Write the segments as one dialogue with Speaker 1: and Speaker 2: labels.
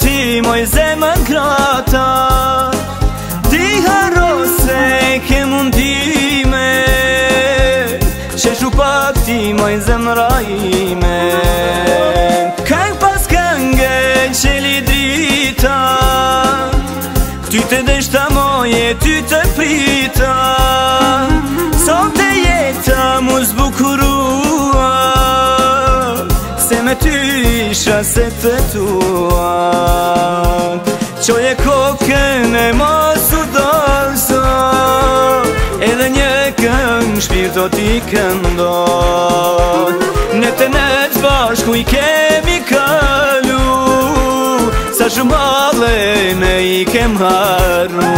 Speaker 1: Ti moj zemën krata, ti haro se ke mundime, qeshu pak ti moj zemra ime. Këng pas kënge qeli drita, ty të deshta moje, ty të prita, sot e jeta mu zbukurua, se me ty isha se të tua. Qoje kokën e mos u dorso, edhe një këng shpirto ti këndon. Ne të net bashku i kemi kalu, sa shumë alle ne i kem haru.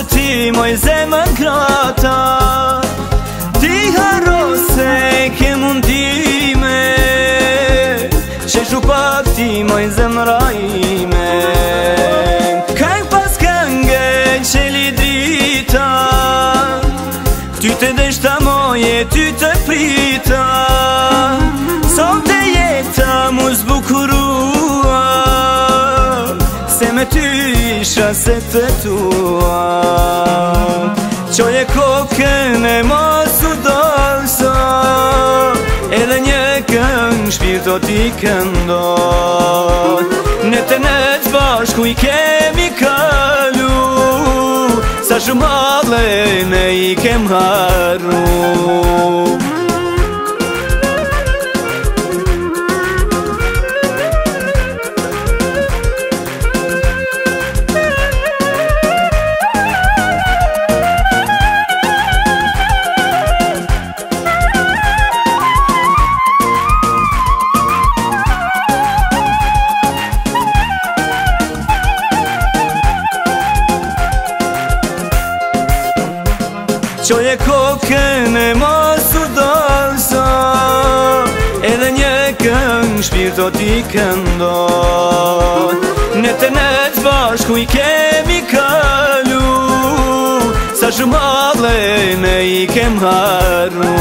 Speaker 1: Ti moj zemën krata, ti haro se ke mundime, qeshu pak ti moj zemra ime. Këng pas kënge qeli drita, ty të deshta moje, ty të prita, sot e jeta mu zbukurua, se me ty isha se të tua. Qoje kokën e mos u dorso, edhe një këng shpirto ti këndon. Ne të net bashku i kemi kalu, sa shumë alle ne i kem haru. Qoje kokën e mos u dorso, edhe një këng shpirto ti këndon. Ne të net bashku i kemi kalu, sa shumë alle ne i kem haru.